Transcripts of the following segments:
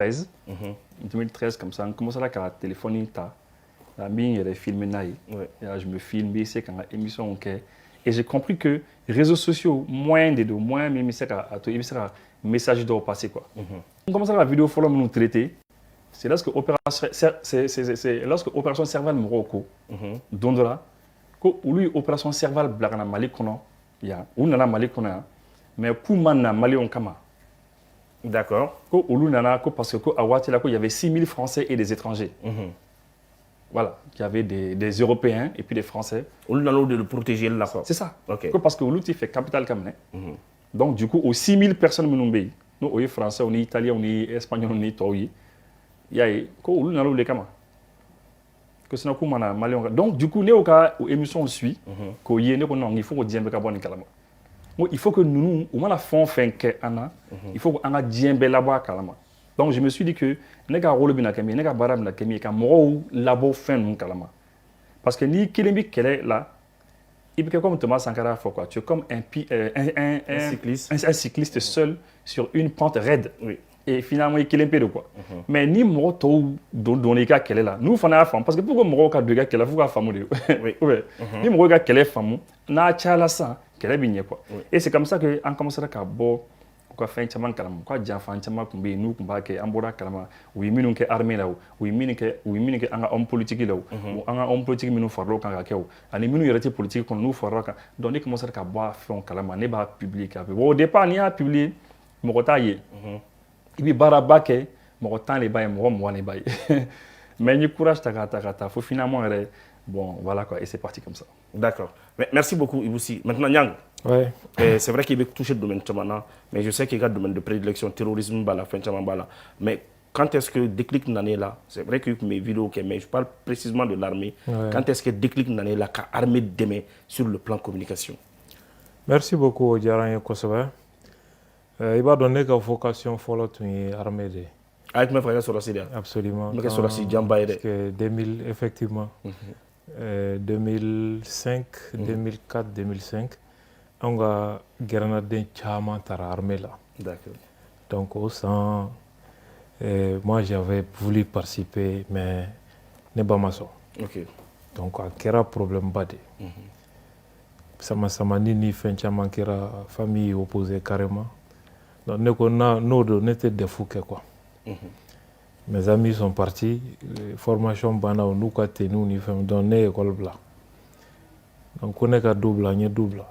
2013. 2013, comme ça, on commence à la téléphonie. Il y a des films, je me filme, c'est quand l'émission ok. Et j'ai compris que les réseaux sociaux, moins de deux, moins même c'est un message doit passer quoi. On commence à la vidéo follow nous traiter. C'est lorsque opération Serval Morocco, Dondola, que lui opération Serval Blagana Mali kono, ya, ou nana Mali kono, mais pour mana Mali on kama. D'accord. Parce qu'il y avait 6000 Français et des étrangers. Voilà, il y avait des Européens et puis des Français. On a de le protéger là. C'est ça. Okay. Parce que l'outil fait capital comme donc, du coup, aux 6000 personnes, nous, on est Français, on est Italien, on est Espagnol, on est Toyi. Il y a les camas. Que c'est un malien. Donc, du coup, nous, quand l'émission suit, il faut qu'on dise il faut que nous, au moins la fin, il faut qu'on dise là-bas. Donc, je me suis dit que nous avons un rôle bien kami, nous avons un barab kami, nous avons un labo fin nous kalama. Parce que ni kilimbi kele là, il est comme Thomas Sankara faut quoi. Tu es comme un cycliste seul sur une pente raide. Oui. Et finalement il kilimbi de quoi. Mais ni moto dans les cas qu'elle est là. Nous faisons femme parce que pourquoi moto cas de gars qu'elle a faut femme de. Oui. Ni moto gars qu'elle est femme, na chala ça qu'elle est bien quoi. Et c'est comme ça que on commence à bon quoi fin chaman kalama quoi janfan chama kumbe nous kumba ke ambora kalama oui minu ke armée là oui minu ke anga homme politique là ou anga homme politique minu farlo kan ka kew ani minu yerati politique kon nous farlo kan donc ni commencer ka boire fond kalama ne ba publier au départ ni a publié mo ta ye ibi baraba ke mo tan les bail mo ne bail mais ni courage ta faut finalement bon voilà quoi et c'est parti comme ça. D'accord. Merci beaucoup Iboussi. Maintenant Nyang. Ouais. C'est vrai qu'il veut toucher le domaine Tchamana, mais je sais qu'il y a le domaine de prédilection, terrorisme, bala, fin Tchamambala. Mais quand est-ce que déclic n'année là, c'est vrai que mes vidéos, mais je parle précisément de l'armée. Ouais. Quand est-ce que déclic n'année là, qu'a armée demain sur le plan communication? Merci beaucoup, Djaran Kosovo. Il va donner la vocation pour l'armée. Avec mes frères sur la Syrie. Absolument. Parce que 2000, effectivement. 2005, 2004, 2005. On a grenadé Tchama Tara armée là. D'accord. Donc au sein, moi j'avais voulu participer, mais ne pas maçon. Ok. Donc il y a un problème badé. Sama ni fin Tchama qui a famille opposée carrément. Donc nous n'était des fous quoi. Mes amis sont partis, formation bana nous quand nous ni fait donner école blanc. Donc on est qu'à double, on est double.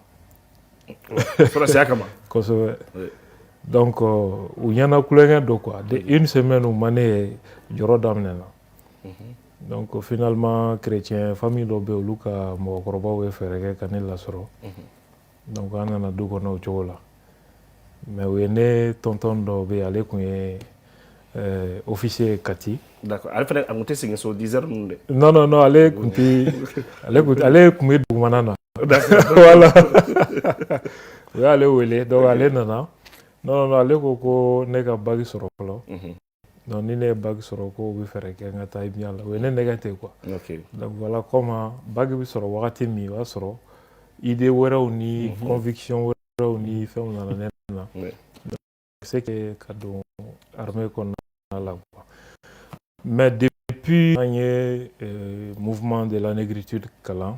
Donc, il y en a plein de quoi. Une semaine, où mané donc, finalement, chrétien, famille d'Obé, Luka, Mokoroba, ou Ferré, Canel Lasoro. Donc, on a deux qu'on a au Chola. Mais on est né, tonton d'Obé, allez, qu'on est officier Kati. D'accord. Allez, on est signé sur 10 heures. Non, allez, qu'on allez, qu'on est Manana. Voilà. Oui, allez où il est. Donc, allez, non, allez, qu'on n'est qu'à bague sur le plan. Donc, ni n'est bague sur le coup, oui, faire qu'il y a un taille bien là. Oui, n'est négatif quoi. Donc, voilà comment bague sur le wakati mi va sur idée ou ni conviction ou ni fait on en a là. C'est que cadeau armé qu'on a là. Mais depuis le mouvement de la négritude Kalan,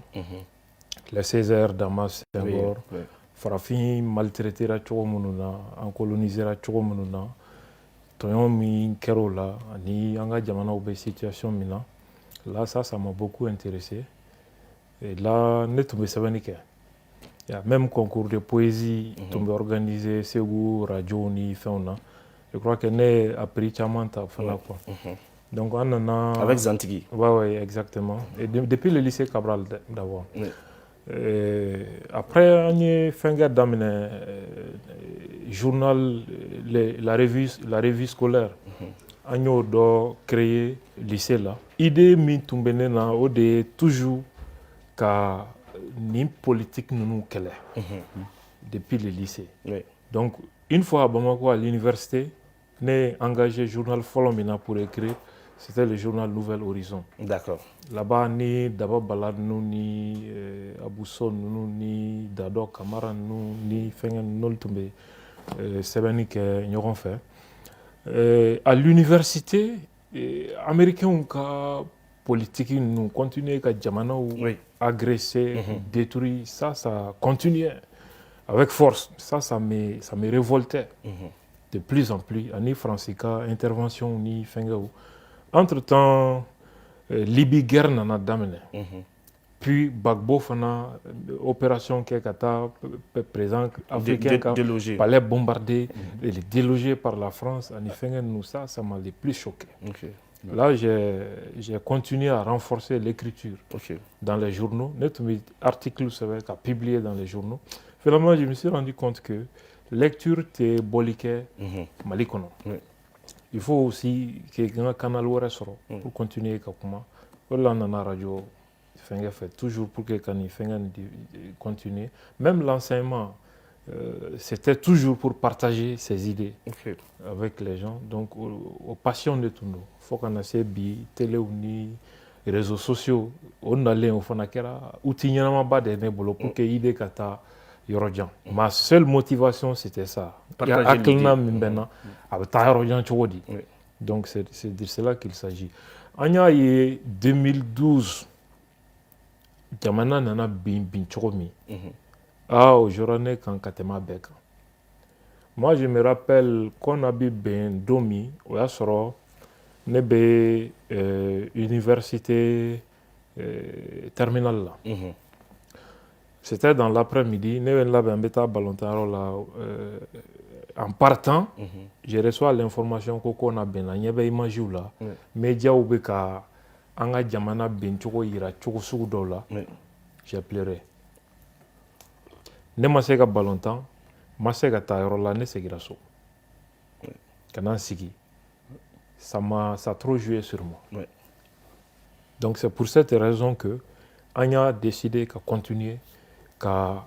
les Césaires, Damas, Senghor, Farafin maltraité la Tchouamouna, en colonisé la Tchouamouna, Toyon mi Kerola, ni Anga Djamana ou situation mina. Là, ça m'a beaucoup intéressé. Et là, nous sommes savanique. Il y a même concours de poésie, tombé organisé, Ségou, Radio, ni Fauna. Je crois que nous avons appris Tchamanta. Donc, on en a. Avec Zantigi. Oui, exactement. Et depuis le lycée Cabral d'abord. Après, on a fait un journal, la revue scolaire. On a créé le lycée là. L'idée est toujours qu'à ni politique nous qu'elle depuis le lycée. Donc, une fois à Bamako à l'université, on a engagé le journal Folomina pour écrire. C'était le journal Nouvel Horizon. D'accord. Là-bas, ni Daba Balad, ni Abousson, ni Dado Kamara, ni Fengen Noltumbe, c'est bien que nous avons fait. À l'université, américains ka politique nous continuent à jamana agresser, détruire, ça continuait avec force. Ça me révoltait de plus en plus. Ani Francica, intervention ni fengao. Entre-temps, Libye guerre nana damene. Puis Bagbo fana opération qui est présent africain palais bombardé, et délogé par la France. Ani fengen nous ça m'a le plus choqué. Là, j'ai continué à renforcer l'écriture dans les journaux. Mes articles seraient publiés dans les journaux. Finalement, je me suis rendu compte que lecture est bolique malikono. Il faut aussi qu'il y ait un canal pour continuer à la radio. Fait toujours pour que continue. Même l'enseignement, c'était toujours pour partager ses idées avec les gens. Donc, aux passions de tout nous. Il faut qu'on ait bi, télé ou ni réseaux sociaux. On allait au Fonakera, ou tignama ba de nebolo pour que idée kata yorodjan. Ma seule motivation, c'était ça. Donc, c'est de cela qu'il s'agit. En 2012, jamana nana bin chokomi. Aujourd'hui, quand Katema Beka. Moi, je me rappelle qu'on a vu Ben Domi, au Yasoro, nebe université terminale là. C'était dans l'après-midi, en partant, je reçois l'information qu'on a bien là, nyebe image là, média ou beka anga jamana ben choko ira choko sudo là. J'ai pleuré. Ne ma se ka balontan, ma se ka ta yɔrɔ la ne segira so. Kana sigi. Ça a trop joué sur moi. Donc c'est pour cette raison que on a décidé de continuer ka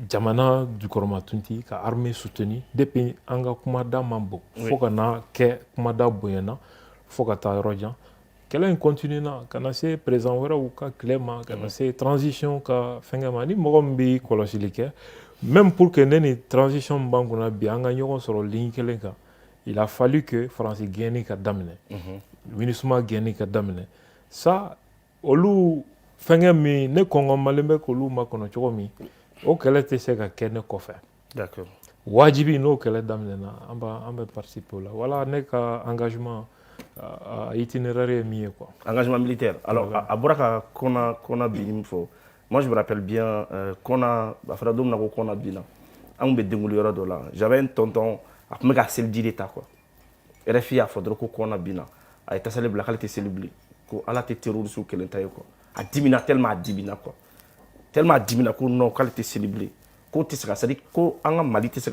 jamana du Koromatunti, ka armée soutenue depuis anga kumada mambo. Faut kana ke kumada boyena, faut ka ta yɔrɔ jan. Qu'elle continue na kana se présent wera ou ka clément kana se transition ka fengama ni mogombi kolosilike même pour que neni transition banguna bi anga ñoko soro ligne kelenka il a fallu que France gagne ka damine MINUSMA gagne ka damine ça olu fengami ne kongo malembe ko lu makono chokomi o kele te se ka kene ko fa d'accord wajibi no kele damine na amba participer là voilà ne ka engagement itinéraire mieux quoi. Engagement militaire. Alors, à Boraka, qu'on a bien fort. Moi, je me rappelle bien qu'on a, qu'on a bien. On a démoulé de là. J'avais un tonton, à me casser le d'État quoi. Et les filles, il faudrait qu'on a bien. À état célèbre, la qualité célèbre. Qu'on a la terroriste ou qu'elle est quoi. À 10 minutes, tellement à 10 minutes quoi. Tellement à 10 minutes qu'on a qualité célèbre. Côté ça, c'est-à-dire qu'on a malité c'est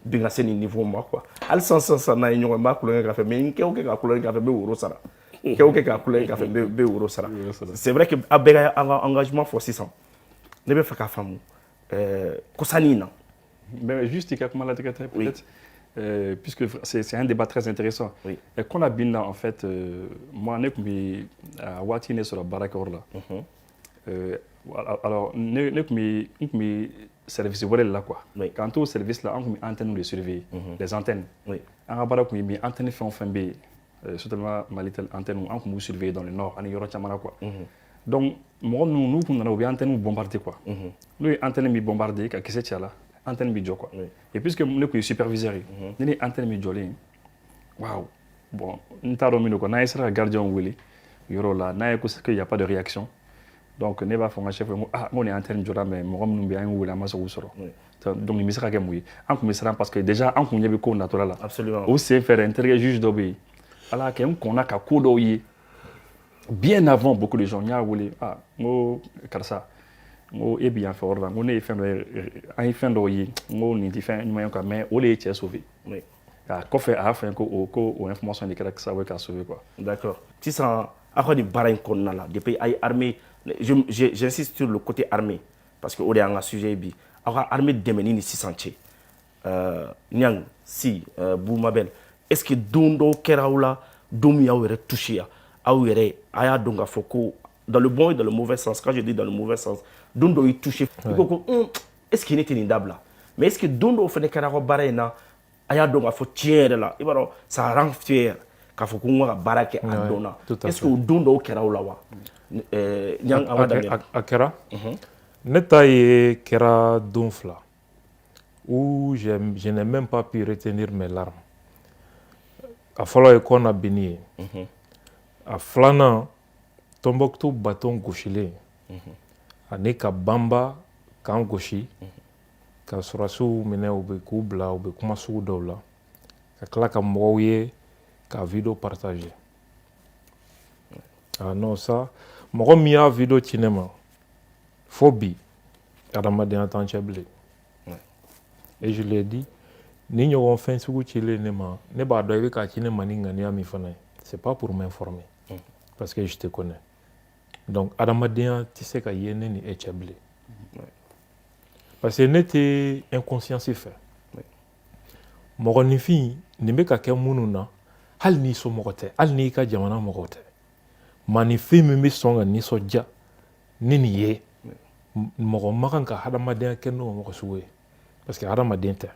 bien assez niveau moi quoi. Al sens na union ma couleur café mais qui a couleur café be euro sara. Qui a couleur café be euro sara. C'est vrai que abega engagement for 600. Ne be faka famu kosanina. Mais juste comment la peut-être puisque c'est un débat très intéressant. Et qu'on a bien là en fait moi ne comme à Watine sur la baraque là. Alors, nous service là quoi. Quant au service là, on a antenne de surveiller les antennes. On a pas de antenne fait enfin b, surtout ma little antenne on peut surveiller dans le nord, en Europe chamana quoi. Donc moi nous on a bien antenne bombarder quoi. Nous antenne mi bombarder qu'est-ce que c'est là, antenne mi jo quoi. Et puisque nous que superviseur, nous antenne mi jolé. Waouh. Bon, nous t'avons mis quoi, na sera gardien Willy, Euro là, na qu'il y a pas de réaction. Donc, ne va faire un chef, on est en train de dire, mais moi, je suis en train de donc, il me sera gagné. Parce que déjà, on connaît beaucoup naturel. Absolument. Aussi, faire intégrer juge d'obéir. Alors, qu'on a qu'à couper bien avant beaucoup de gens, il y a voulu, moi, car ça, moi, et bien fait, on est fait d'oyer, moi, on est fait, mais on est sauvé. Qu'on fait à faire qu'aux informations de que ça va sauver quoi. D'accord. Tu sens, après des barres qu'on a là, des pays armés. J'insiste sur le côté armé, parce que on est un sujet bi. Alors, armée de Ménini si sentier. Nyang, si, Boumabel, est-ce que Dondo Keraoula, Domi a été touché, Aya Donga Foko, dans le bon et dans le mauvais sens, quand je dis dans le mauvais sens, Dondo est touché. Est-ce qu'il était indable là? Mais est-ce que Dondo fait des Keraoula Barena, a y'a dɔn k'a fɔ tiɲɛ yɛrɛ la i b'a dɔn ça rend fier k'a fɔ ko n ka baara kɛ a don na est ce que o don dɔw kɛra o la wa a kɛra ne ta ye kɛra don fila où je n'ai même pas pu retenir mes larmes a fɔlɔ ye kɔna bini ye a filanan Tombouctou bâton gosilen ani ka banba k'an gosi ka sɔrɔsiw minɛ u bɛ k'u bila u bɛ kuma sugu dɔw la ka tila ka mɔgɔw ye ka video partager ah non ça mɔgɔ min y'a video ci ne ma fo bi adamadenya t'an cɛ bilen et je l'ai dit ni ɲɔgɔn fɛn sugu cilen ne ma ne b'a dɔn i bɛ k'a ci ne ma ni ŋaniya min fana ye c'est pas pour m'informer parce que je te connais donc adamadenya tɛ se ka ye ne ni e cɛ bilen parce que ne tɛ inconscience fɛ mɔgɔninfin nin bɛ ka kɛ minnu na hali n'i somɔgɔ tɛ hali n'i ka jamana mɔgɔ tɛ maaninfin min bɛ sɔn ka nisɔndiya ni nin ye mɔgɔ ma kan ka hadamadenya kɛ n'o mɔgɔ sugu ye parce que hadamaden tɛ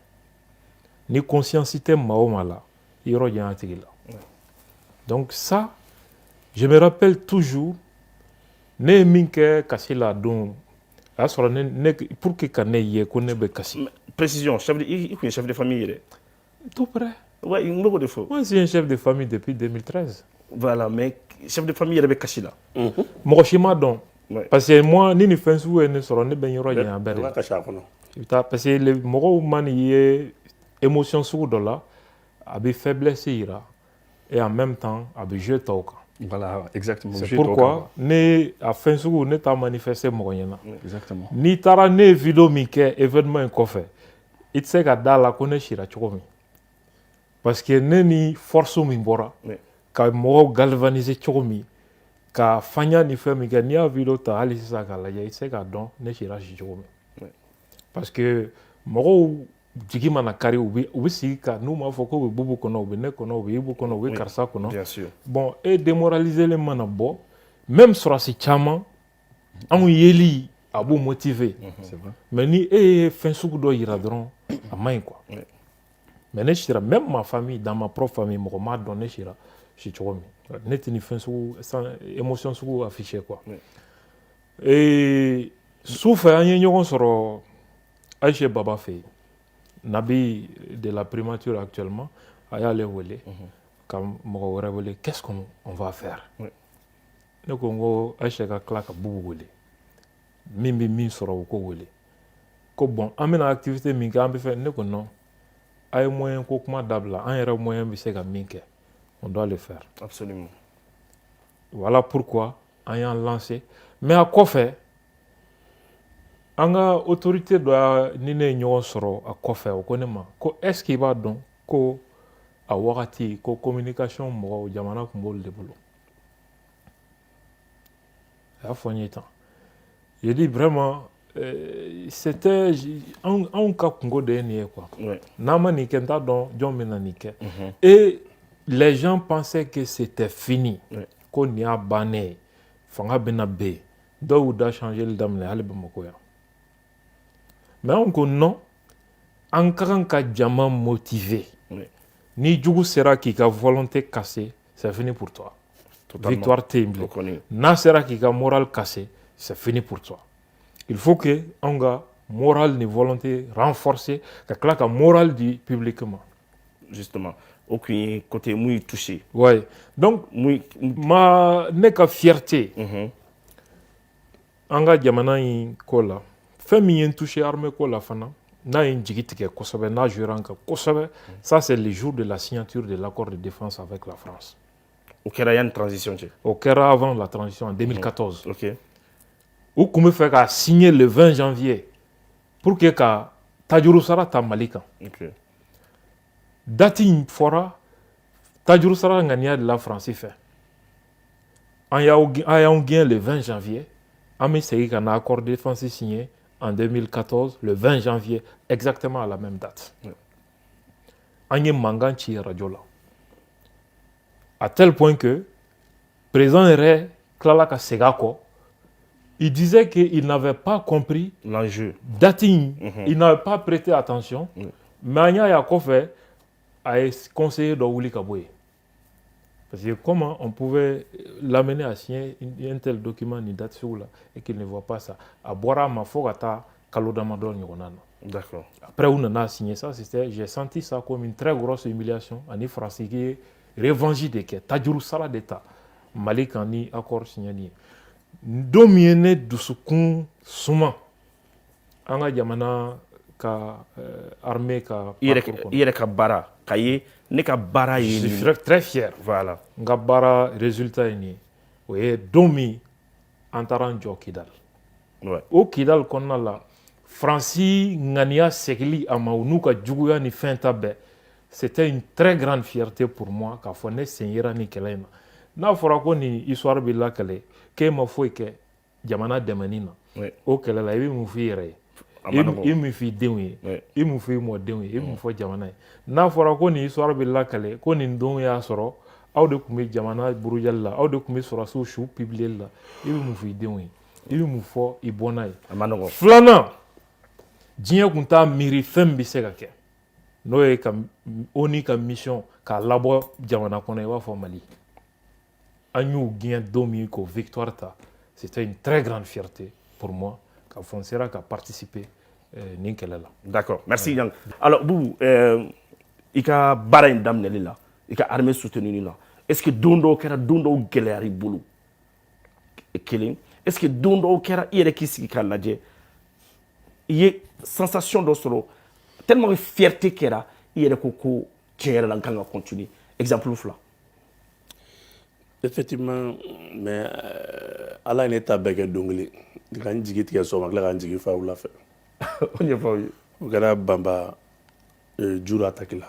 ni conscience tɛ maa o maa la yɔrɔ jan a tigi la donc ça je me rappelle toujours ne ye min kɛ kasi la don a y'a sɔrɔ ne pour que ka ne ye ko ne bɛ kasi. Précision, il est chef de famille. Tout près. Ouais, il me de faux. Moi, je suis un chef de famille depuis 2013. Voilà, mais chef de famille, il est kasi là. Mɔgɔ si ma dɔn. Parce que moi, ni ni fɛn sugu ye ne sɔrɔ ne bɛ yɔrɔ ɲɛ a bɛɛ de. Parce que mɔgɔw mana ye émotion sugu dɔ la, a bɛ faiblesse yira et en même temps a bɛ jouer tɔw kan. Voilà, exactement. C'est pourquoi ne a fɛn sugu ne t'a manifester mɔgɔ ɲɛna. Exactement. N'i taara ne ye video min kɛ événement in kɔfɛ i tɛ se ka d'a la ko ne sira cogo min parce que ne ni force min bɔra ka mɔgɔw galvaniser cogo min ka fanya ni fɛn min kɛ n'i y'a video ta hali sisan k'a lajɛ i tɛ se k'a dɔn ne sira si cogo min parce que mɔgɔw jigi mana kari u bɛ sigi ka n'u m'a fɔ k'u bɛ bubu kɔnɔ u bɛ ne kɔnɔ u bɛ ibu kɔnɔ u bɛ karisa kɔnɔ bon e démoraliselen mana bɔ même sɔrɔsi caman anw yeli a b'u motiver mais ni e ye fɛn sugu dɔ yira dɔrɔn a man ɲi quoi mais ne sira même ma famille dans ma propre famille mɔgɔ m'a dɔn ne sira si cogo min ne tɛ ni fɛn sugu émotion sugu affiché quoi et su fɛ an ye ɲɔgɔn sɔrɔ Aïché Baba fɛ yen Nabi de la primature actuellement a y'ale wele ka mɔgɔ wɛrɛ wele qu'est-ce qu'on va faire ne ko n ko Aïché ka tila ka bubu wele min bɛ min sɔrɔ o ko wele ko bon an bɛna activité min kɛ an bɛ fɛ ne ko non a ye moyen ko kuma dabila an yɛrɛ moyen bɛ se ka min kɛ on doit le faire absolument voilà pourquoi an y'an lancé mais a kɔfɛ an ka autorité dɔ ni ne ye ɲɔgɔn sɔrɔ a kɔfɛ o ko ne ma ko est ce que i b'a dɔn ko a wagati ko communication mɔgɔw jamana tun b'olu de bolo a y'a fɔ n ye tan je dis vraiment c'était anw ka kungo de ye nin ye quoi n'an ma nin kɛ n t'a dɔn jɔn bɛ na nin kɛ et les gens pensaient que c'était fini ko nin y'a bannen ye fanga bɛna ben yen dɔw y'u da changeli daminɛ hali Bamakɔ yan mais anw ko non an ka kan ka jama motiver ni jugu sera k'i ka volonté casser c'est fini pour toi victoire tɛ yen bilen n'a sera k'i ka moral casser c'est fini pour toi il faut que an ka moral ni volonté renforcer ka tila ka moral di public ma justement o tun ye côté mun touché ouais donc ne ka fierté an ka jamana in ko la fɛn min ye n touché armée ko la fana n'a ye n jigi tigɛ kosɛbɛ n'a joué an kan kosɛbɛ ça c'est le jour de la signature de l'accord de défense avec la France o kɛra yanni transition cɛ o kɛra avant la transition en 2014 ok u tun bɛ fɛ ka signer le 20 janvier pour que ka Tajurusara ta Mali kan date in fɔra Tajurusara ŋaniya de la France fɛ an y'anw gɛn le 20 janvier an bɛ segin ka na accord de défense signé en 2014 le 20 janvier exactement à la même date an ye mankan ci radio la à tel point que président yɛrɛ tilala ka segin a kɔ il disait qu'il n'avait pas compris l'enjeu date in il n'avait pas prêté attention mais an y'a ye a kɔfɛ a conseillé dɔ wuli ka bɔ yen. Parce que comment on pouvait l'amener à signer un tel document ni date sugu la et qu'il ne voit pas ça. A bɔra a ma fo ka taa kalo damadɔ ɲɔgɔnna na. D'accord. Après on a signé ça, j'ai senti ça comme une très grosse humiliation. Ani Faransi qui est revanche de kɛ tajuru sara de ta Mali kan ni accord signé ni. Don min ye ne dusukun suma an ka jamana ka armée ka i yɛrɛ ka baara ka ye ne ka baara ye je suis très fier. Voilà. N ka baara résultat ye nin ye o ye don min an taara an jɔ Kidal. Ouais. O Kidal kɔnɔna la Faransi ŋaniya segili a ma u n'u ka juguya ni fɛn ta bɛɛ c'était une très grande fierté pour moi k'a fɔ ne sen yera ni kɛlɛ in na. N'a fɔra ko nin histoire bɛ lakale k'e ma foyi kɛ jamana dɛmɛni na o kɛlɛ la i bɛ mun fɔ i yɛrɛ ye i bɛ mun fɔ i denw ye i bɛ mun fɔ i mɔdenw ye i bɛ mun fɔ jamana ye. N'a fɔra ko nin histoire bɛ lakale ko nin don y'a sɔrɔ aw de tun bɛ jamana burujali la aw de tun bɛ sɔrɔsiw su publier la i bɛ mun fɔ i denw ye i bɛ mun fɔ i bɔnna ye. Filanan diɲɛ tun t'a miiri fɛn min bɛ se ka kɛ n'o ye ka ONU ka mission k'a labɔ jamana kɔnɔ i b'a fɔ Mali. An y'u gagné don min k'o victoire ta c'était une très grande fierté pour moi k'a fɔ n sera ka participer nin kɛlɛ la. D'accord, merci Yang. Alors Boubou, i ka baara in daminɛli la i ka armée soutenue la est-ce que don dɔw kɛra don dɔw gɛlɛyara i bolo kelen est-ce que don dɔw kɛra i yɛrɛ k'i sigi k'a lajɛ i ye sensation dɔ sɔrɔ tellement que fierté kɛra i yɛrɛ ko tiɲɛ yɛrɛ la n kan ka continuer exemple fila. Effectivement, mais ala ne ta bɛɛ kɛ don kelen ka n jigi tigɛ sɔgɔma tila ka n jigi fa wula fɛ. O ɲɛfɔ aw ye. O kɛra banba juru ataki la.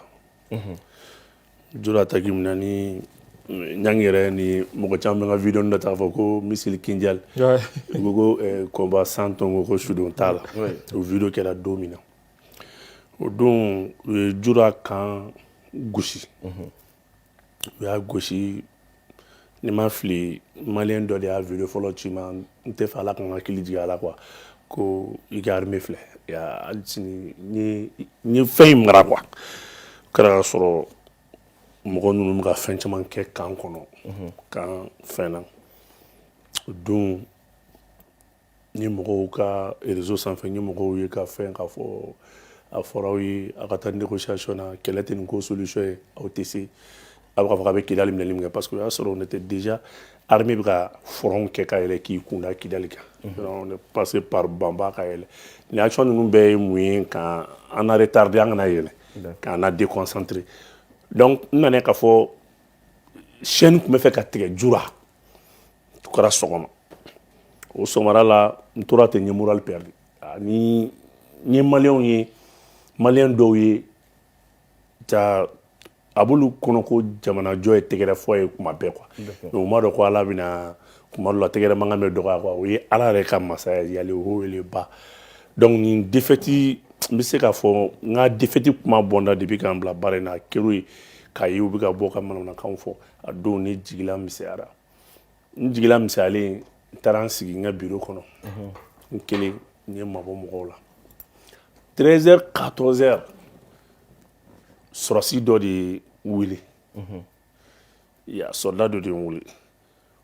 Juru ataki min na ni Ɲangi yɛrɛ ni mɔgɔ caman bɛ n ka video dɔ ta k'a fɔ ko missile Kinjal u ko combat sans ton ko sudon t'a la o video kɛra don min na o don u ye jura kan gosi u y'a gosi ni ma fili maliyɛn dɔ de y'a video fɔlɔ ci ma n tɛ fɛ ala ka n hakili jigin a la quoi ko i ka armée filɛ hali sini n ye fɛn in mara quoi o kɛra ka sɔrɔ mɔgɔ ninnu bɛ ka fɛn caman kɛ kan kɔnɔ kan fɛn na o don n ye mɔgɔw ka réseau sanfɛ n ye mɔgɔw ye ka fɛn k'a fɔ a fɔra aw ye a ka taa négociation na kɛlɛ tɛ nin ko solution ye aw tɛ se a bɛ k'a fɔ k'a bɛ Kidali minɛli min kɛ parce que o y'a sɔrɔ on était déjà armée bɛ ka front kɛ ka yɛlɛ k'i kunda Kidali kan on est passé par Bamba ka yɛlɛ nin action ninnu bɛɛ ye mun ye k'an na retardé an kana yɛlɛ k'an na déconcentré donc n nana k'a fɔ chaîne tun bɛ fɛ ka tigɛ jura o kɛra sɔgɔma o sɔgɔmada la n tora ten n ye moral perdu ni n ye maliyɛn dɔw ye ja a b'olu kɔnɔ ko jamanajɔ ye tɛgɛrɛ fɔ ye kuma bɛɛ quoi mais u m'a dɔn ko ala bɛna kuma dɔ la tɛgɛrɛ mankan bɛ dɔgɔya quoi o ye ala yɛrɛ ka masaya yali o wele ba donc nin défaite n bɛ se k'a fɔ n ka défaite kuma bɔnda depuis k'an bila baara in na a kɛr'o ye k'a ye u bɛ ka bɔ ka manamanakanw fɔ a don ne jigila misɛnyara n jigila misɛnyalen n taara n sigi n ka bureau kɔnɔ n kelen n ye mabɔ mɔgɔw la 13h 14h sɔrɔsi dɔ de wele soldat dɔ de wele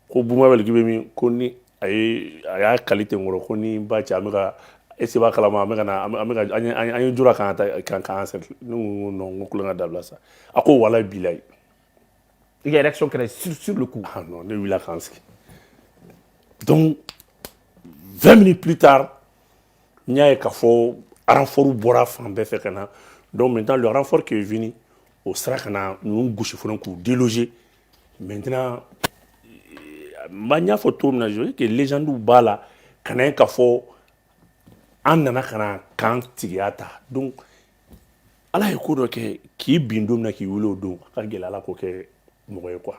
ko Bumabel k'i bɛ min ko ni a y'a kali ten kɔrɔ ko ni ba cɛ an bɛ ka ese b'a kalama an ye jura kan sɛt ne ko non n ko kulonkɛ dabila sa a ko walayi bilayi i ka réaction kɛra sur le coup. Ah non ne wulila k'an sigi donc 20 minutes plus tard n y'a ye k'a fɔ renfort bɔra fan bɛɛ fɛ ka na donc maintenant le renfort qui est venu o sera ka na ninnu gosi fana k'u déloger maintenant n y'a fɔ cogo min na je veux que légendes b'a la ka na ye k'a fɔ an nana ka na kan tigiya ta donc ala ye ko dɔ kɛ k'i bin don min na k'i wele o don a ka gɛlɛ ala k'o kɛ mɔgɔ ye quoi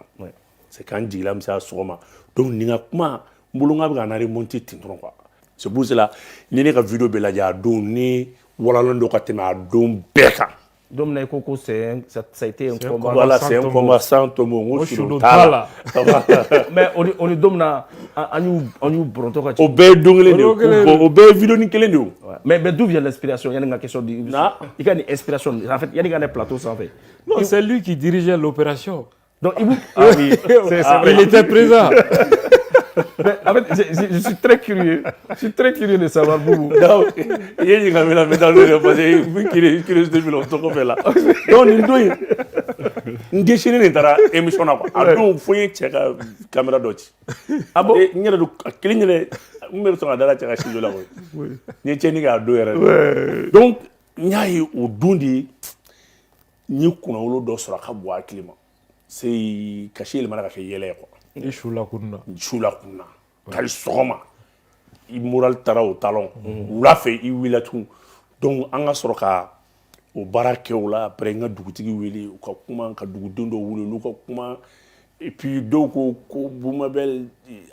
c'est k'an jigila misɛnya sɔgɔma donc nin ka kuma n bolo n k'a bɛ ka na remonter ten dɔrɔn quoi c'est pour cela ni ne ka video bɛ lajɛ a don ni walalen dɔ ka tɛmɛ a don bɛɛ kan Domna Koko, ça a été un combat. Voilà, c'est un combat sans Tomo. Mais on est Domna, on est Bronto. Au bel vidéo ni kelen de. Mais d'où vient l'inspiration? Il y a une question. Il y a une inspiration. En fait, il y a un plateau sans fait. Non, c'est lui qui dirigeait l'opération. Donc, il était présent. Mais, en fait, je suis très curieux. Je suis très curieux de savoir vous. Donc, il y a une caméra dans le parce qu'il est depuis longtemps qu'on fait là. Donc, nous déchirons l'état émission là. Alors, il faut une caméra d'autre. Ah bon? Il y a de clinique. On me retrouve dans la terre chez là. Il y a une à deux. Donc, il y a eu au Dundi, ni qu'on a eu l'eau sur la caboua climat. C'est caché le malade qui est là. I shula kunna. Kali sɔgɔma i moral tara o talon wula fɛ i wila tun donc an ka sɔrɔ ka o baara kɛ o la après n ka dugutigi wele u ka kuma ka dugudenw dɔ wele olu ka kuma et puis dɔw ko Boumabel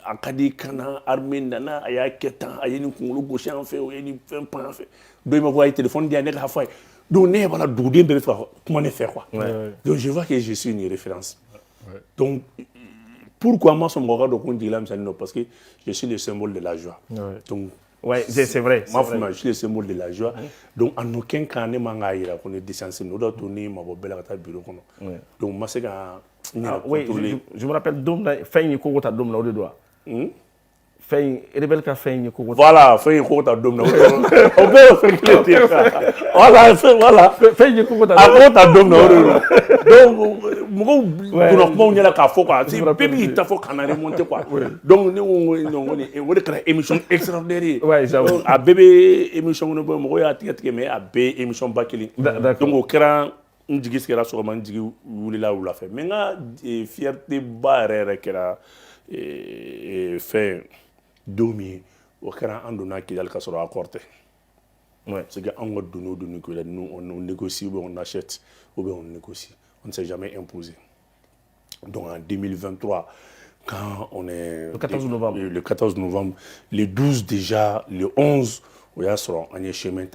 a ka di kana armée nana a y'a kɛ tan a ye nin kunkolo gosi an fɛ o ye nin fɛn pan an fɛ dɔw ma ko a ye téléphone di yan ne k'a fɔ a ye donc ne b'a la duguden bɛɛ bɛ fɛ ka kuma ne fɛ quoi donc je vois que je suis une référence donc pourquoi moi, parce que je suis le symbole de la joie. Donc, ouais, c'est vrai. Moi, je suis le symbole de la joie. Donc, en aucun cas, on est descensé. Nous devons tourner ma belle à bureau. Donc, moi, c'est oui, je me rappelle, Dom, fait une cocotte à Dom, là, au doigt. Fait rebelle qu'a fait une cocotte. Voilà, fait une cocotte à Dom, là. On peut faire voilà, fait une cocotte à Dom, là. Donc, on a la fois quoi. C'est bébé il t'a fait qu'on a remonté quoi. Donc on est émission extraordinaire. Ouais, j'avoue. À bébé émission on peut me a ticket mais à B émission bakili. Donc au cran on dit que c'est sur man dit ou là ou la fait. Mais nga fierté barre kera fait domi au cran on donna qui dal ka sur accordé. Ouais, c'est que on va donner que nous on négocie ou on achète ou bien on négocie. On ne s'est jamais imposé. Donc en 2023, quand on est... Le 14 novembre. Le 14 novembre, le 12 déjà, le 11, on a sur un chemin.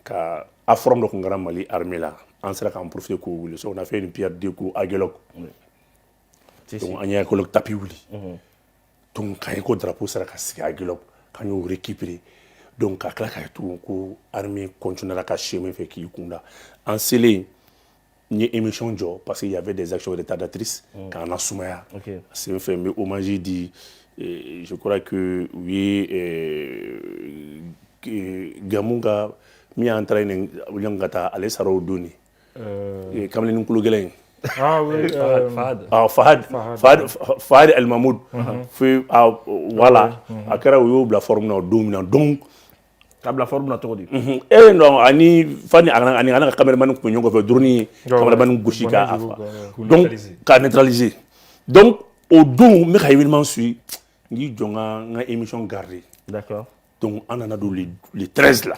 Quand à forme de Congrès Mali armée là, on sera en profiter pour on a fait une pierre de coup à Gelok. Donc on a un colloque tapis ouli. Donc quand il y a un drapeau sera cassé à Gelok, quand on récupéré. Donc à claquer tout, l'armée continue à cacher chemin fait qu'il y a en scellé. Une émission parce qu'il y avait des actions retardatrices quand on a Soumaya. C'est un fait hommage dit je crois que oui Gamunga mi en train de gata aller saro doni comme les nous gelen ah oui Fahad El Mahmoud fait voilà akara yo la forme na dominant donc la forme na todi non ani fani ana cameraman ko nyongo fe drone cameraman gauche ka afa donc ka neutraliser donc au don me ka événement suit ni jonga nga émission gardée d'accord donc on en a les 13 là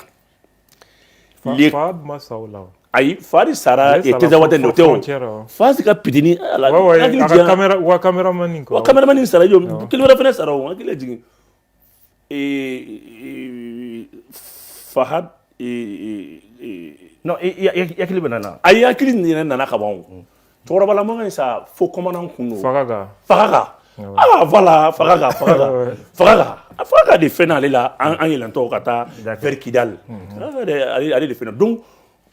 Fahad Masaoula ayi Fahad Sara était dans la hôtel Fahad ka pidini la cameraman ko cameraman Sara yo kilo reference Sara on kilo jigi Fahad non il y a qui le banana ayi akili ni nana ka bon toroba la mo ça faut commandant kuno Fagaga ah voilà Fagaga de fait aller là en yelanto kata vers Kidal aller de fait donc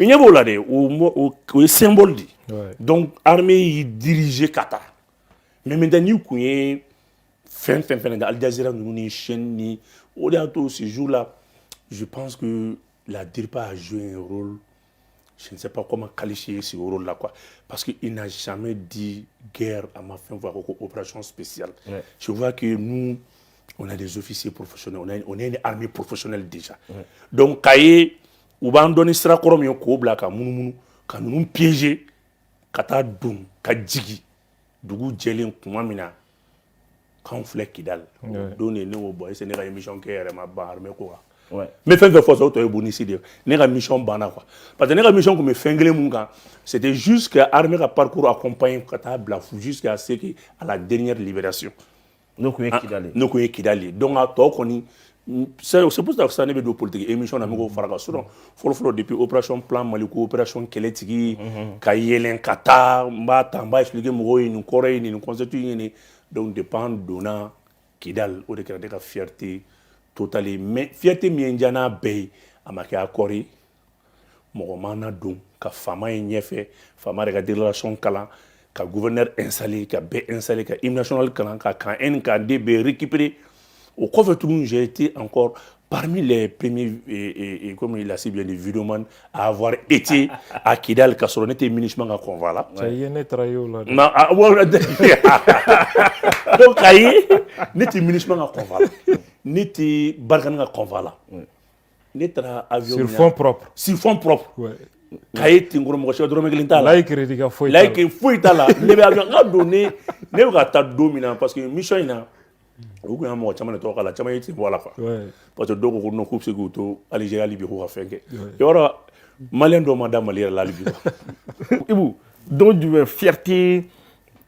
il y a là de au symbole dit donc armée dirigée Qatar mais maintenant ni ku fin Al Jazeera nous ni chaîne ni au tout ce jour là je pense que la DIRPA a joué un rôle, je ne sais pas comment qualifier ce rôle-là, quoi. Parce qu'il n'a jamais dit guerre à ma fin, voire opération spéciale. Je vois que nous, on a des officiers professionnels, on a une armée professionnelle déjà. Donc, quand on va donner ce raccord, quand nous piéger, quand nous piéger, dugu jelen kuma mina kan filɛ Kidal don ne o boy c'est ne ka émission kɛ yɛrɛ ma ban armée ko kan mais fɛn fɛn fɔ ça o tɔ ye bonus de ne ka mission banna quoi parce que ne ka mission kun bɛ fɛn kelen mun kan c'était juste que armée ka parcours accompagne ka taa bila jusqu'à ce que à la dernière libération n'o kun ye Kidal donc a tɔ kɔni c'est pour ça que ça ne veut pas politique émission na mego faraka souvent folo depuis opération plan Maliko opération Keletigi ka yelen kata mba tamba expliquer mo ni koré ni constituer ni donc dépend dona Kidal o de ka fierté totale mais fierté mi ndiana be amaki akori mo mana don ka fama ñefe fama de ka déclaration kala ka gouverneur installé ka be installé ka hymne national kala ka NKD récupérer. Au Covetou, j'ai été encore parmi les premiers, comme il a si bien dit, vidéomans à avoir été à Kidal, car on était ministre à Convala. Ça y est, net rayo là. Donc, Aïe, n'était ministre à Convala. N'était Bargan à Convala. N'était avion. Sur fond propre. Sur fond propre. Ouais. Kaye Tingoro Mokoche, Dromeglintala. Là, il crédit qu'à fouiller. Là, il faut y aller. Les avions ont donné, les gars dominant parce que mission est là. Ou bien moi, chama ne toka la chama yiti voilà quoi. Parce que donc on coupe ce gouto Algérie Libye ko fa fenke. Y aura malien do madame malien la Libye. Ibu donc du fierté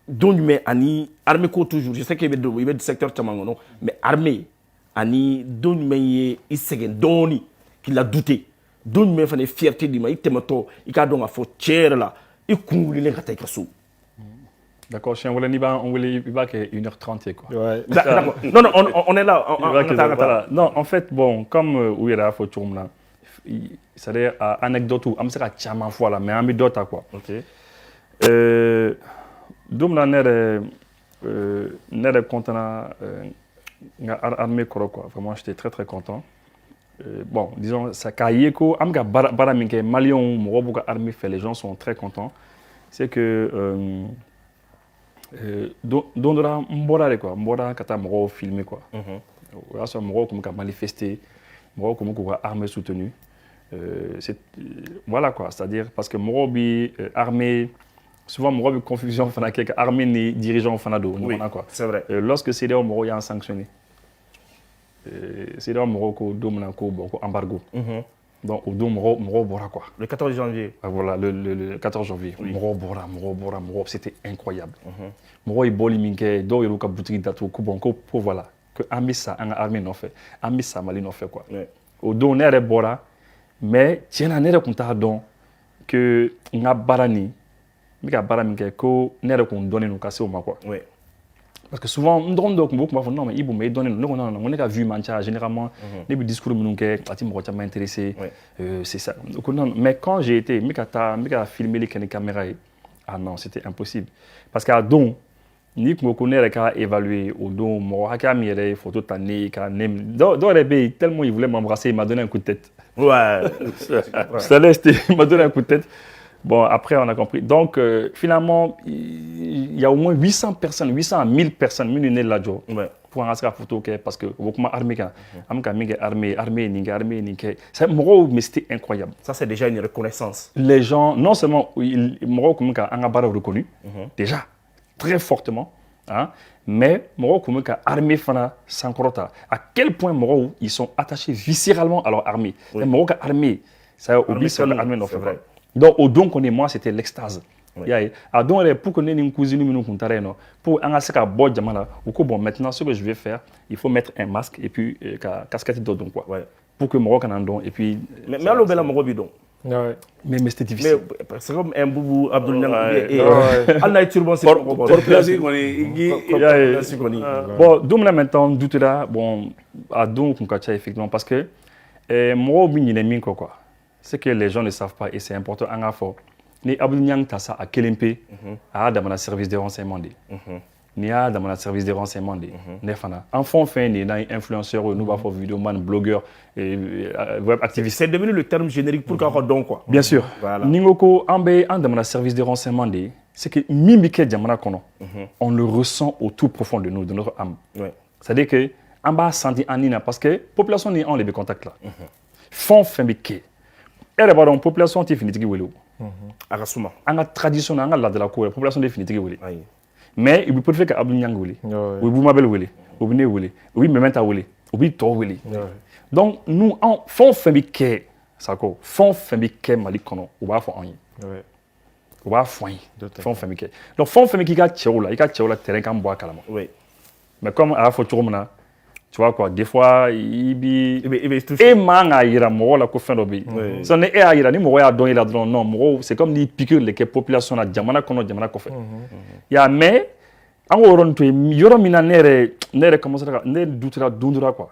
donc du ani armée ko toujours je sais qu'il y a du secteur chamangono mais armée ani donc mais il segen doni qu'il a douté. Donc mais fane fierté di ma itemato il ka donc a fo tiers là il kunguli le kata ikasu. D'accord, on voulait 1h30 quoi. Ouais. D'accord. Non, non, on est là. Voilà. Non, en fait, bon, comme Ouira Fotoum là, c'est-à-dire anecdote ou am sera chama fois là, mais anecdote quoi. OK. Dom la nere content armée quoi. Vraiment, j'étais très très content. Bon, disons ça kayeko am ga bara minke malion mo buka armée fait les gens sont très contents. C'est que dondora mbora quoi mbora kata moro filmer quoi on a moro comme ka manifester moro comme ka armée soutenue c'est voilà quoi, c'est-à-dire parce que moro bi armée souvent moro bi confusion fana que armée ni dirigeant fana do oui, quoi, c'est vrai. Lorsque c'est des moro y a sanctionné c'est des moro ko domina ko embargo. Donc, au Moro Bora quoi. Le 14 janvier. Ah, voilà, le 14 janvier. Oui. Moro Bora, c'était incroyable. Moro Iboli Minke, Do Yoruka Boutique Dato, Kubonko, pour voilà. Que Amissa, un armée n'en fait. Amissa, Mali n'en fait quoi. Au don Nere Bora, mais tiens, un Nere Kunta don que n'a barani, Mika Baraminke, ko Nere Kun donne nous casser au ma quoi. Oui. Parce que souvent, on donne donc beaucoup, non, mais il me donne, on a vu mancha généralement, les discours de m'intéressé, c'est ça. Mais quand j'ai été, Mika filmé les caméras, ah non, c'était impossible. Parce qu'à don, ni que je connais évalué au don, moi, j'ai mis des photos tannées, dans les pays, tellement il voulait m'embrasser, il m'a donné un coup de tête. Ouais. Il m'a donné un coup de tête. Bon, après, on a compris. Donc, finalement, il y a au moins 800 personnes, 800 à 1000 personnes, pour en faire photo, parce que beaucoup armée, mais c'était incroyable. Ça, c'est déjà une reconnaissance. Les gens, non seulement, Moro reconnu, déjà, très fortement, hein, mais Moro armée fana sankrota. À quel point Moro, ils sont attachés viscéralement à leur armée. Moro armée, ça oublie sur l'armée, non, c'est vrai. Donc, au don qu'on est moi, c'était l'extase. A donc, pour qu'on ait une cousine, pour un asaka bon jamana, bon, maintenant, ce que je vais faire, il faut mettre un masque et puis casquette d'eau, quoi. Pour que Moro en don. Et puis. Mais à l'obéla Moro bidon. Mais c'était difficile. Mais c'est comme un boubou Abdul Nyang. Allah est turban, c'est pour plaisir, bon, donc là maintenant, doute là, bon, à donc, on effectivement, parce que Moro bin quoi. Ce que les gens ne savent pas, et c'est important, en affaire. Ni Abdou Nyang Tassa à Kelempe, à dans le service de renseignement. Ni à dans le service de renseignement. Nefana. Enfant, ni dans influenceur, nous va faire vidéoman, blogueur, web activiste. C'est devenu le terme générique pour qu'on donne quoi. Bien sûr. Ningoko, Ambe, dans le service de renseignement, c'est que Mimike Djamana Kono, on le ressent au tout profond de nous, de notre âme. C'est-à-dire que, en bas, senti Anina, parce que la population n'est en les contacts là. Fond Fembike. Et la population est finie. En tradition, en la de la cour, la population est finie. Mais il peut faire qu'Abdou Nyang Wili, ou Boumabel Wili, ou Bine Wili, ou Mementa Wili, ou Bito Wili. Donc, nous, en fond Fembike, ça quoi, fond Fembike Malikono, ou va faire un. Ou va faire un. Fond Fembike. Donc, fond Fembike, il y a Tchéoula, terrain comme bois calama. Mais comme à la photo, Tu vois quoi, des fois, et manga ira mɔgɔ la ko fɛn dɔ bɛ yen. Sisan ni e y'a yira ni mɔgɔ y'a dɔn e la dɔrɔn non mɔgɔw c'est comme ni piqûre de kɛ population na jamana kɔnɔ jamana kɔfɛ. Ya mais an k'o yɔrɔ nin to yen yɔrɔ min na ne yɛrɛ commencé ka ne dutera don dɔ la quoi.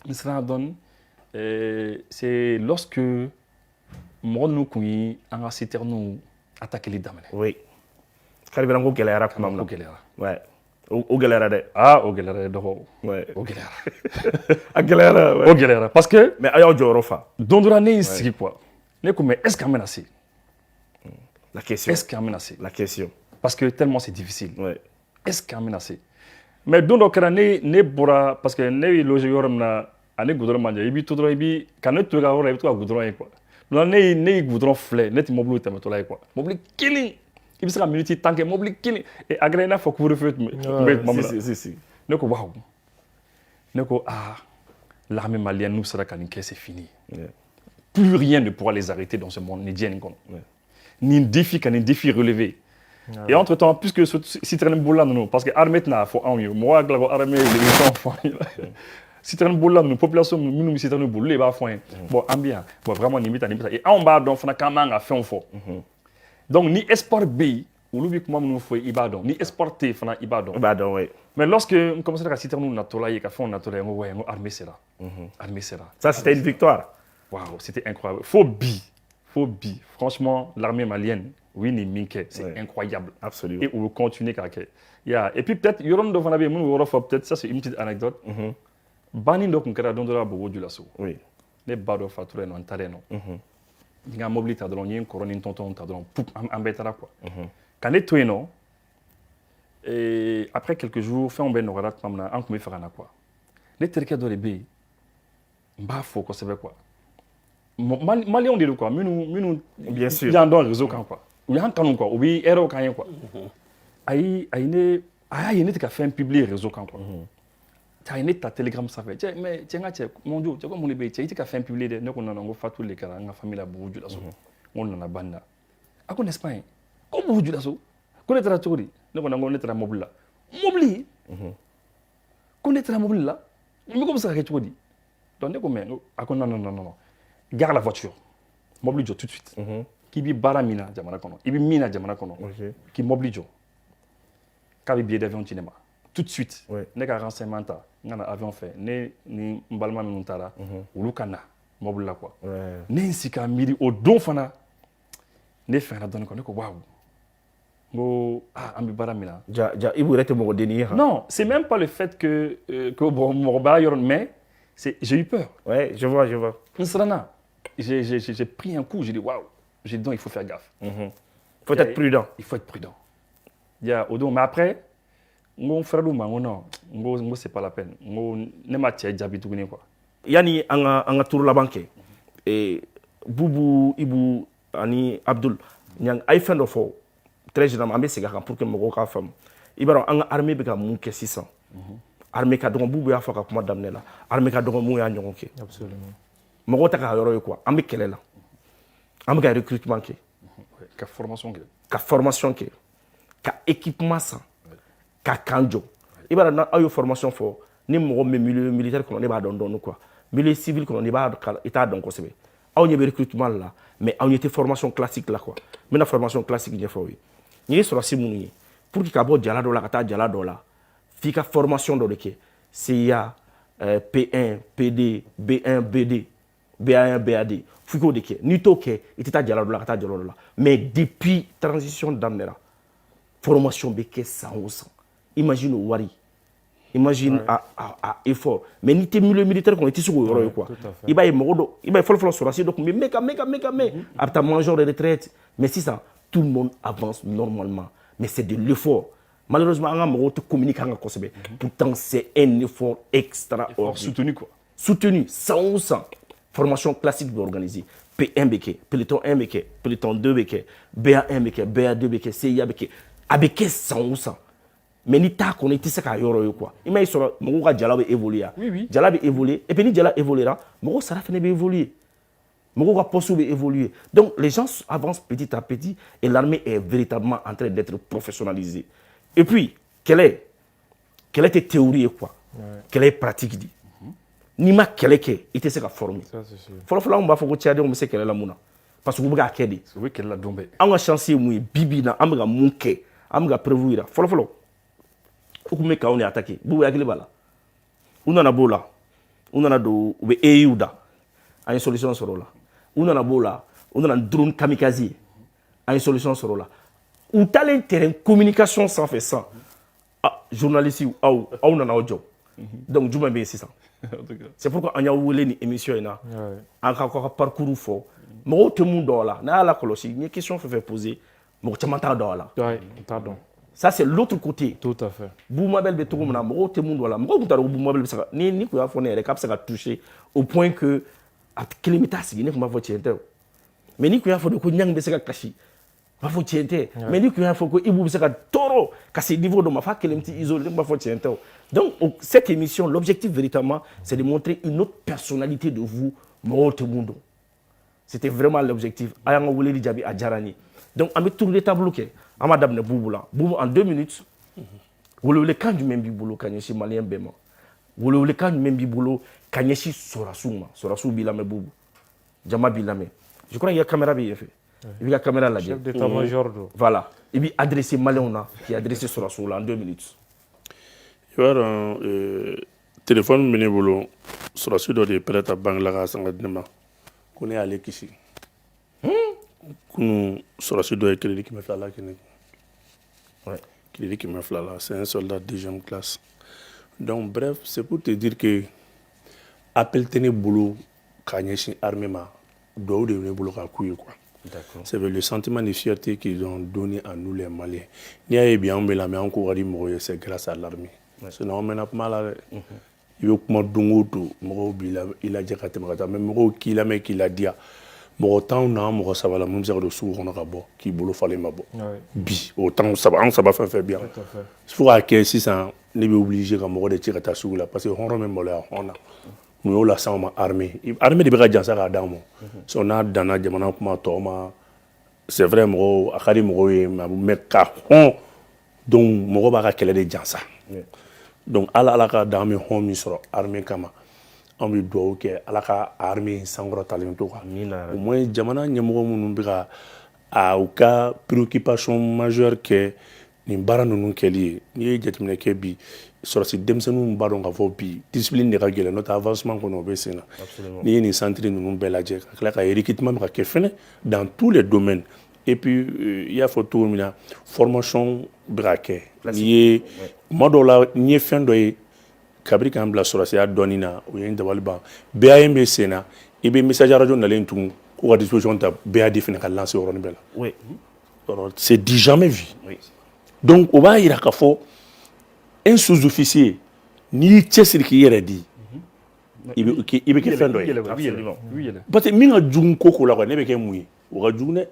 N sera dɔn c'est lorsque mɔgɔ ninnu kun ye an ka citernes attaquer daminɛ. Oui. Karibiran ko gɛlɛyara kuma min na. Ko gɛlɛyara. Ouais. O gɛlɛyara dɛ. Ah o gɛlɛyara dɔgɔ. Ouais. O gɛlɛyara. A gɛlɛyara. O gɛlɛyara parce que. Mais a y'aw jɔyɔrɔ fa. Don dɔ la ne y'i sigi quoi. Ne ko mais est-ce qu'an bɛna se. La question. Est-ce qu'an bɛna se. La question. Parce que tellement c'est difficile. Ouais. Est-ce qu'an bɛna se. Mais don dɔ kɛra ne bɔra parce que ne ye loger yɔrɔ min na ani goudron man jan i b'i to dɔrɔn i b'i ka ne to i ka yɔrɔ la i bɛ to ka goudron ye quoi. Donc ne ye goudron filɛ ne tɛ mobili tɛmɛtɔla ye quoi. Mobili kelen i bɛ se ka minute 10 kɛ mobili kelen et a kɛra i n'a fɔ couvre-feu tun bɛ tuma min na. Si. Ne ko waouh. Ne ko ah l'armée malienne nous sera ka nin kɛ c'est fini. Plus rien ne pourra les arrêter dans ce monde ni diɲɛ nin kɔnɔ. Nin défi ka nin défi relever. Et entre temps puisque citerne bola ninnu parce que armée tɛna fɔ anw ye mɔgɔ hakili la ko armée ye élection fɔ an ye. Citerne bola ninnu population minnu bɛ citerne bolo olu de b'a fɔ an ye. Bon an bɛ yan bon vraiment nin bɛ tan nin bɛ tan et anw b'a dɔn fana k'an man ka fɛnw fɔ. Donc ni espoir bɛ yen olu bɛ kuma minnu fɔ i b'a dɔn ni espoir tɛ yen fana i b'a dɔn. I b'a dɔn oui. Mais lorsque on commençait ka citerne natɔla ye ka fɛnw natɔla ye n ko ouais n ko armée sera. Armée sera. Ça c'était une victoire. Waouh c'était incroyable. Faut bi franchement l'armée malienne oui ni min kɛ c'est incroyable. Absolument. Et on veut continuer k'a kɛ. Et puis peut-être yɔrɔnin dɔ fana bɛ yen minnu yɔrɔ fɔ peut-être ça c'est une petite anecdote. Banni dɔ tun kɛra don dɔ la Bobo-Dioulasso. Oui. Ne ba dɔ fatura yen nɔ n taara yen nɔ. N ka mobili ta dɔrɔn n ye n kɔrɔ ni n tonton ta dɔrɔn an bɛɛ taara quoi. Ka ne to yen nɔ après quelques jours fɛnw bɛɛ nɔgɔyara tuma min na an tun bɛ fɛ ka na quoi. Ne terikɛ dɔ de bɛ yen n b'a fɔ kosɛbɛ quoi. Maliyɛnw de don quoi minnu bien sûr y'an dɔn réseau kan quoi. U y'an kanu quoi u bɛ hɛrɛw k'an ye quoi. A y'a ye ne tɛ ka fɛn publier réseau kan quoi. Cɛ ne ta telegram sanfɛ cɛ mais cɛ n ka cɛ mon Dieu cɛ ko mun de bɛ yen cɛ i tɛ ka fɛn publier dɛ ne ko non n ko Fatou de kɛra an ka famille la Bobo-Dioulasso. N ko n nana banni na. A ko n'est-ce pas ye ko Bobo-Dioulasso ko ne taara cogo di ne ko non n ko ne taara mobili la. Mobili ko ne taara mobili la mais ko bɛ se ka kɛ cogo di donc ne ko mais a ko non gare la voiture mobili jɔ tout de suite k'i bɛ baara min na jamana kɔnɔ i bɛ min na jamana kɔnɔ k'i mobili jɔ k'a bɛ billet d'avion ci ne ma tout de suite ne ka renseignement ta n ka na avion fɛ ne ni n balima minnu taara olu ka na mobili la quoi ne ye n sigi k'a miiri o don fana ne fɛnna dɔɔnin quoi ne ko waouh n ko an bɛ baara min na. Ja i yɛrɛ tɛ mɔgɔ denni ye han. Non c'est même pas le fait que bon mɔgɔ b'a yɔrɔ mais j'ai eu peur. Ouais je vois. N siranna j'ai pris un coup j'ai dit waouh j'ai dit non il faut faire gaffe. Faut être prudent. Il faut être prudent. O don mais après n ko n frère ma n ko non n ko c'est pas la peine n ko ne ma cɛ jaabi tuguni quoi. Yani an ka tour laban kɛ Bubu Ibu ani Abdul ɲan a ye fɛn dɔ fɔ très généralement an bɛ segin a kan pour que mɔgɔw k'a faamu i b'a dɔn an ka armée bɛ ka mun kɛ sisan armée ka dɔgɔ Bubu y'a fɔ a ka kuma daminɛ la armée ka dɔgɔ mun y'a ɲɔgɔn kɛ. Absolument. Mɔgɔw ta k'a yɔrɔ ye quoi an bɛ kɛlɛ la an bɛ ka recrutement kɛ. Ka formation kɛ. Ka équipement san ka kan jɔ i b'a dɔn n'aw ye formation fɔ ni mɔgɔ min bɛ milieu militaire kɔnɔ ne b'a dɔn dɔɔnin quoi milieu civil kɔnɔ i t'a dɔn kosɛbɛ aw ɲɛ bɛ recrutement la mais aw ɲɛ tɛ formation classique la quoi n bɛna formation classique ɲɛfɔ aw ye n ye sɔrɔsi minnu ye pour que ka bɔ jala dɔ la ka taa jala dɔ la f'i ka formation dɔ de kɛ CIA P1 PD B1 BD BA1 BAD f'i k'o de kɛ n'i t'o kɛ i tɛ taa jala dɔ la ka taa jala dɔ la mais depuis transition daminɛra formation bɛ kɛ san o san imagine o wari imagine à effort mais n'i tɛ milieu militaire kɔnɔ i tɛ se k'o yɔrɔ ye quoi i b'a ye mɔgɔ dɔ i b'a ye fɔlɔ sɔrɔsi dɔ tun bɛ mɛka a bɛ taa major de retraite mais sisan tout le monde avance normalement mais c'est de l'effort malheureusement an ka mɔgɔw tɛ communiquer an kan kosɛbɛ pourtant c'est un effort extraordinaire soutenu quoi soutenu san o san formation classique bɛ organiser P1 bɛ kɛ peloton 1 bɛ kɛ peloton 2 bɛ kɛ BA1 bɛ kɛ BA2 bɛ kɛ CIA bɛ kɛ a bɛ kɛ san o san mais n'i t'a kɔnɔ i tɛ se k'a yɔrɔ ye quoi i m'a ye sɔrɔ mɔgɔw ka jala bɛ évoluer jala bɛ évoluer et puis ni jala évoluera mɔgɔw sara fana bɛ évoluer mɔgɔw ka poste bɛ évoluer donc les gens avancent petit à petit et l'armée est véritablement en train d'être professionnalisée et puis kɛlɛ tɛ théorie ye quoi kɛlɛ ye pratique di n'i ma kɛlɛ kɛ i tɛ se ka former fɔlɔfɔlɔ anw b'a fɔ ko cɛdenw bɛ se kɛlɛ la mun na parce que u bɛ k'a kɛ de u bɛ kɛlɛ la don bɛɛ an ka chance ye mun ye bi bi in na an bɛ ka mun kɛ an bɛ ka preuve yira fɔlɔfɔlɔ u tun bɛ kaw ni attaquer Bubu hakili b'a la u nana b'o la u nana don u bɛ EIU da an ye solution sɔrɔ o la u nana b'o la u nana drone kamikaze ye an ye solution sɔrɔ o la u taalen terrain communication sanfɛ sisan journaliste aw nana aw jɔ donc jumɛn bɛ yen sisan c'est pourquoi an y'aw wele ni émission in na an ka parcours fɔ mɔgɔw tɛ mun dɔn a la n'a y'a lakɔlɔsi n ye question fɛn fɛn posé mɔgɔ caman t'a dɔn a la ça c'est l'autre côté tout à fait Bubu Mabel bɛ cogo min na mɔgɔw tɛ mun dɔn a la mɔgɔw tun t'a dɔn ko Bubu Mabel bɛ se ka ni kun y'a fɔ ne yɛrɛ k'a bɛ se ka toucher au point que a kelen bɛ taa sigi ne tun b'a fɔ tiɲɛ tɛ o mais ni kun y'a fɔ de ko Niang bɛ se ka kasi b'a fɔ tiɲɛ tɛ mais ni kun y'a fɔ ko Ibou bɛ se ka tɔɔrɔ ka se niveau dɔ ma f'a kelen tɛ isolé ne tun b'a fɔ tiɲɛ tɛ o donc cette émission l'objectif véritablement c'est de montrer une autre personnalité de vous mɔgɔw tɛ mun dɔn c'était vraiment l'objectif a y'an ka weleli jaabi a diyara n ye donc an bɛ tour de table kɛ an b'a daminɛ Bubu la Bubu en 2 minutes welewelekan jumɛn b'i bolo ka ɲɛsin maliyɛn bɛɛ ma welewelekan jumɛn b'i bolo ka ɲɛsin sɔrɔdasiw ma sɔrɔdasiw b'i lamɛn Bubu jama b'i lamɛn je crois qu'il y a caméra bɛ yen fɛ i b'i ka caméra lajɛ chef d'état-major don voilà i b'i adresser maliyɛnw na k'i adresser sɔrɔdasiw la en 2 minutes i b'a dɔn téléphone bɛ ne bolo sɔrɔdasi dɔ de ye prêt à banque la k'a san ka di ne ma ko ne y'ale kisi kunu sɔrɔdasi dɔ ye crédit 200 la kɛ ne kun crédit 200 la c'est un soldat deuxième classe donc bref c'est pour te dire que appel tɛ ne bolo k'a ɲɛsin armée ma dɔw de bɛ ne bolo k'a k'u ye quoi. C'est le sentiment de fierté qu'ils ont donné à nous les Maliens. Ni a bien mais la mais encore c'est grâce à l'armée. Sinon on mena pas mal il veut comment dongo to mo bila il a déjà katé makata mais mo ki la mais qui l'a dit mo temps na mo ça la même zéro de sous on a bo qui bolo fallait ma bo bi autant ça va faire bien il faut que 600 ne be obligé ka mo de tirer ta sous là parce que on remet mo là on a nous la sama armée armée de bega jansa ka damo so na dana jamana kuma to ma c'est vrai mo akari mo mais ka on donc mo ba ka kele de jansa donc ala ka dame home sur armée kama on bi do ke ala ka armée sangro talento ka au moins jamana nyamo munun bi ka a u ka préoccupation majeure que ni bara nunu keli ni jetimne ke bi sorti demsenu baron ka fo bi discipline de ka gele notre avancement qu'on obé sena ni ni centre nunu belaje ka ka recrutement ka ke fene dans tous les domaines et puis il y a photo mina formation braquet ni modola ni fin do kabri kan bla sorasi a donina o yen dabali ba BAMB sena e be message radio na lentu ko ka disposition ta BAD fina ka lancer oron bela oui c'est dit jamais vu oui donc on va ira ka fo un sous-officier ni tchesir ki yere di ibe ke fin do parce que minga jung koko la ko ne be ke muyi o ka jugne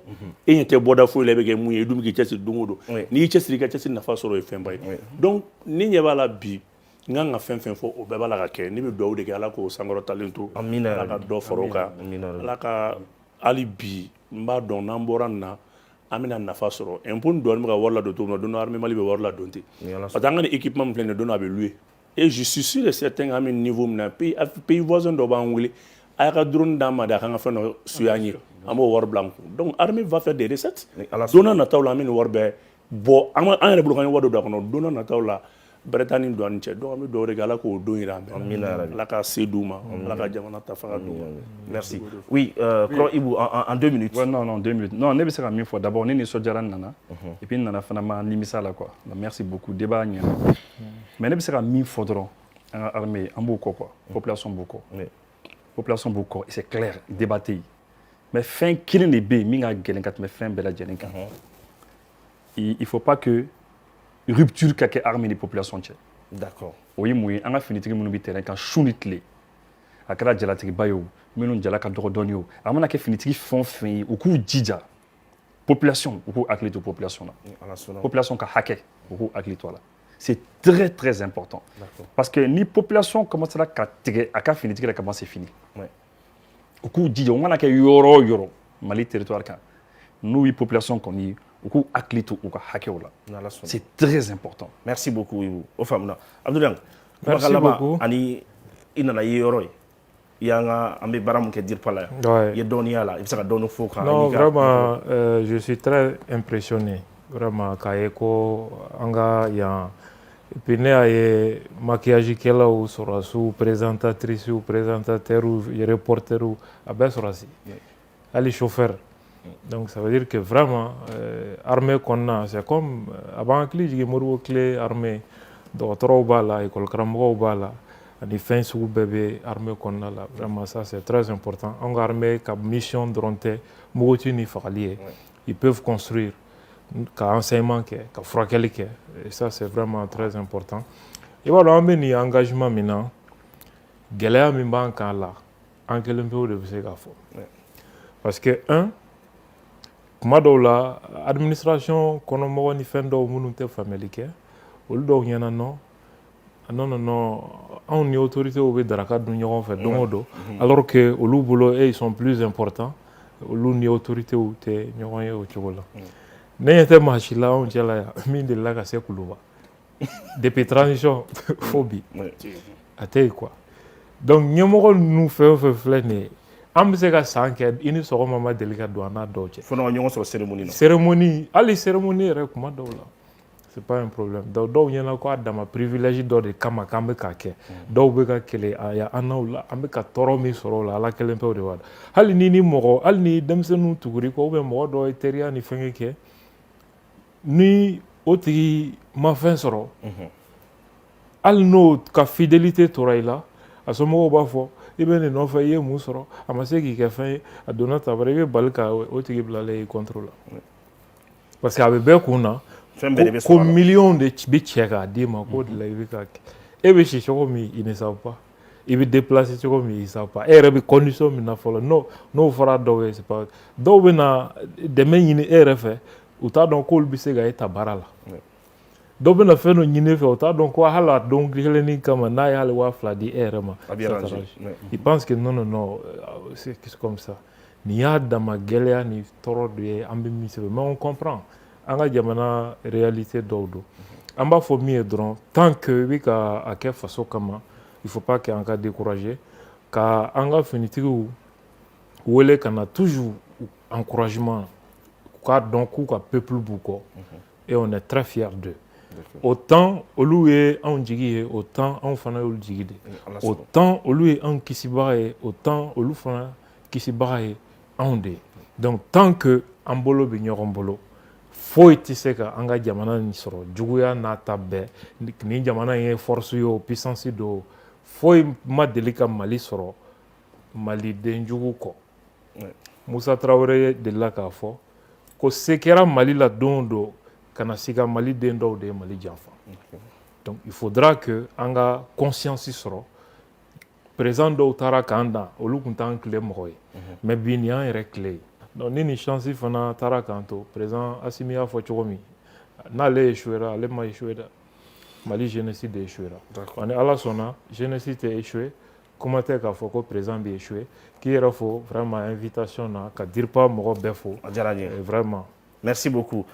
e yete boda fo le be ke muyi dum ki tchesir dungodo ni tchesir ka tchesir na fa soro e fin bay donc ni nyeba la bi nga fɛn fɛn fɔ o bɛɛ b'a la ka kɛ ne bɛ dugawu de kɛ ala k'o sankɔrɔ talento ala ka dɔ fara o kan ala ka hali bi n b'a dɔn n'an bɔra nin na an bɛna nafa sɔrɔ impôt dɔɔni bɛ ka wari ladon cogo min na don dɔ armée Mali bɛ wari ladon ten parce que an ka nin équipement min filɛ nin ye don dɔ a bɛ louer et je suis sûr et certain k'an bɛ niveau min na pays voisin dɔ b'an wele a y'a ka drone d'an ma de a kan ka fɛn dɔ suɲɛ an ye an b'o wari bila an kun donc armée va faire des recettes don n'a nataw la an bɛ nin wari bɛɛ bɔ an yɛrɛ bolo k'an ye wari dɔ don a kɔnɔ don n'a nataw la Bretagne doit nous dire donc on doit regarder qu'au don ira la ka sedouma la ka jamana tafaka merci oui Ibou en 2 minutes ouais, non 2 minutes non ne be se ka min fɔ d'abord ne ni sojara nana et puis nana fana ma limisa la quoi merci beaucoup débat ɲɛna mais ne be se ka min fɔ dɔrɔn an ka armée an b'o kɔ quoi population b'o kɔ population b'o kɔ c'est clair débat tɛ yen mais fɛn kelen de bɛ yen min ka gɛlɛn ka tɛmɛ fɛn bɛɛ lajɛlen kan il faut pas que rupture ka kɛ armée ni population cɛ d'accord o ye mun ye an ka finitigi minnu bɛ terrain kan su ni tile a kɛra jalatigiba ye o minnu jala ka dɔgɔ dɔɔni o a mana kɛ finitigi fɛn o fɛn ye u k'u jija population u k'u hakili to population na population ka hakɛ u k'u hakili to a la c'est très très important parce que ni population commencera ka tigɛ a ka finitigi la ka ban c'est fini u k'u jija u mana kɛ yɔrɔ o yɔrɔ Mali territoire kan n'u ye population kɔni ye u k'u hakili to u ka hakɛw la c'est très important merci beaucoup Ibou o faamuna Abdoulaye Merci beaucoup. Ani inana yoro yanga ambe baram ke dir pala Ouais. ye donia la ibsa dono foka. Non, vraiment, je suis très impressionné. Vraiment, Kayeko, Anga, ya. Et puis, il y a maquillage qui est là, ou sous présentatrice, ou présentateur, ou reporter, ou abaisse, elle est chauffeur. Donc, ça veut dire que vraiment, armée qu'on a, c'est comme avant que les gens clé armée, docteur au bala, école Krambo au bala, les fins sous bébé, armée qu'on a là. Vraiment, ça, c'est très important. On a armée qui a mission de rentrer, ils peuvent construire. Ka enseignement ke ka furakɛli kɛ et ça c'est vraiment très important i b'a dɔn an bɛ nin engagement min na gɛlɛya min b'an kan la an kelen pewu de bɛ se k'a fɔ parce que kuma dɔw la administration kɔnɔmɔgɔ ni fɛn dɔw minnu tɛ faamuyali kɛ olu dɔw ɲɛna non anw ni autorités bɛ daraka dun ɲɔgɔn fɛ don o don alors que olu bolo ils sont plus importants olu ni autorités tɛ ɲɔgɔn ye o cogo la. Ne ɲɛ maa si la anw cɛla yan min delila ka se Kuluba depuis transition fo bi a tɛ yen quoi donc ɲɛmɔgɔ ninnu fɛn o fɛn filɛ nin ye an bɛ se ka san kɛ i ni sɔgɔma ma deli ka don an n'a dɔw cɛ. Fo n'aw ɲɔgɔn sɔrɔ cérémonie na. Cérémonie hali cérémonie yɛrɛ kuma dɔw la c'est pas un problème donc dɔw ɲɛna ko a dama privilège dɔ de kama k'an bɛ k'a kɛ dɔw bɛ ka kɛlɛ a ya an n'aw la an bɛ ka tɔɔrɔ min sɔrɔ o la ala kelen pewu de b'a dɔn hali ni mɔgɔ hali ni denmisɛnninw tuguri kɔ ou bien mɔgɔ dɔ ye teriya ni fɛnkɛ kɛ. Ni o tigi ma fɛn sɔrɔ hali n'o ka fidélité tora i la a somɔgɔw b'a fɔ i bɛ nin nɔfɛ i ye mun sɔrɔ a ma se k'i kɛ fɛn ye a donna tabara i bɛ bali ka o tigi bilalen i contre la parce que a bɛ bɛɛ kun na ko miliyɔn de bɛ cɛ k'a d'i ma k'o de la i bɛ ka kɛ e bɛ si cogo min i ne savent pas i bɛ déplacer cogo min i savent pas e yɛrɛ bɛ condition min na fɔlɔ n'o fɔra dɔw ye c'est pas dɔw bɛ na dɛmɛ ɲini e yɛrɛ fɛ. U t'a dɔn k'olu bɛ se ka e ta baara la dɔw bɛ na fɛn dɔ ɲini fɛ u t'a dɔn ko hali a don kelennin kama n'a ye hali 2000 di e yɛrɛ ma il pense que non c'est comme ça nin y'a dama gɛlɛya ni tɔɔrɔ de ye an bɛ min sɛbɛn mais on comprend an ka jamana réalité dɔw don an b'a fɔ min ye dɔrɔn tant que i bɛ ka a kɛ faso kama il faut pas que an ka décourager ka an ka finitigiw wele ka na toujours encouragement. Donc, le peuple bouko et on est très fiers d'eux. Autant olu ye anw jigi ye autant anw fana y'olu jigi de autant olu ye anw kisibaga ye autant olu fana kisibaga ye anw de donc tant que an bolo bɛ ɲɔgɔn bolo foyi tɛ se ka an ka jamana nin sɔrɔ juguya n'a ta bɛɛ nin jamana in ye force ye o puissance do foyi ma deli ka Mali sɔrɔ maliden jugu kɔ Musa Traoré delila k'a fɔ ko se kɛra Mali la don o don kana siga Mali den dɔw de ye Mali janfa donc il faudra que an ka conscience sɔrɔ président dɔw taara k'an dan olu tun t'an tile mɔgɔ ye mais bi nin y'an yɛrɛ tile ye donc ni nin chance fana taara k'an to président Assimi y'a fɔ cogo min n'ale échouera ale ma échoué dɛ Mali jeunesse de échouera ani ala sɔnna jeunesse tɛ échoué kuma tɛ k'a fɔ ko président bɛ échoué k'i yɛrɛ fo vraiment invitation na ka DIRPA mɔgɔ bɛɛ fo vraiment. Merci beaucoup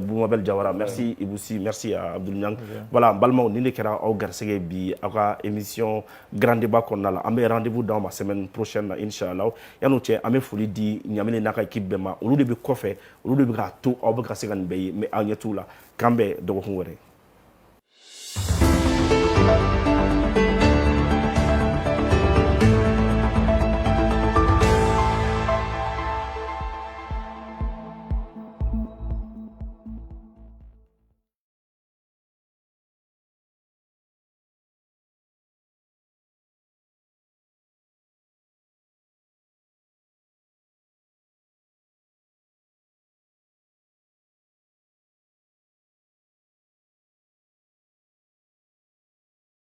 Boumabel Diawara, merci Iboussi, merci à Abdoul Niang. Voilà, balimaw ni ne kɛra aw garisɛgɛ bi aw ka émission Grand Débat kɔnɔna la an bɛ rendez-vous d'aw ma semaine prochaine inchallah yan'o cɛ an bɛ foli di Ɲamine n'a ka équipe bɛɛ ma olu de bɛ kɔfɛ olu de bɛ k'a to aw bɛ ka se ka nin bɛɛ ye mais aw ɲɛ t'u la k'an bɛn dɔgɔkun wɛrɛ.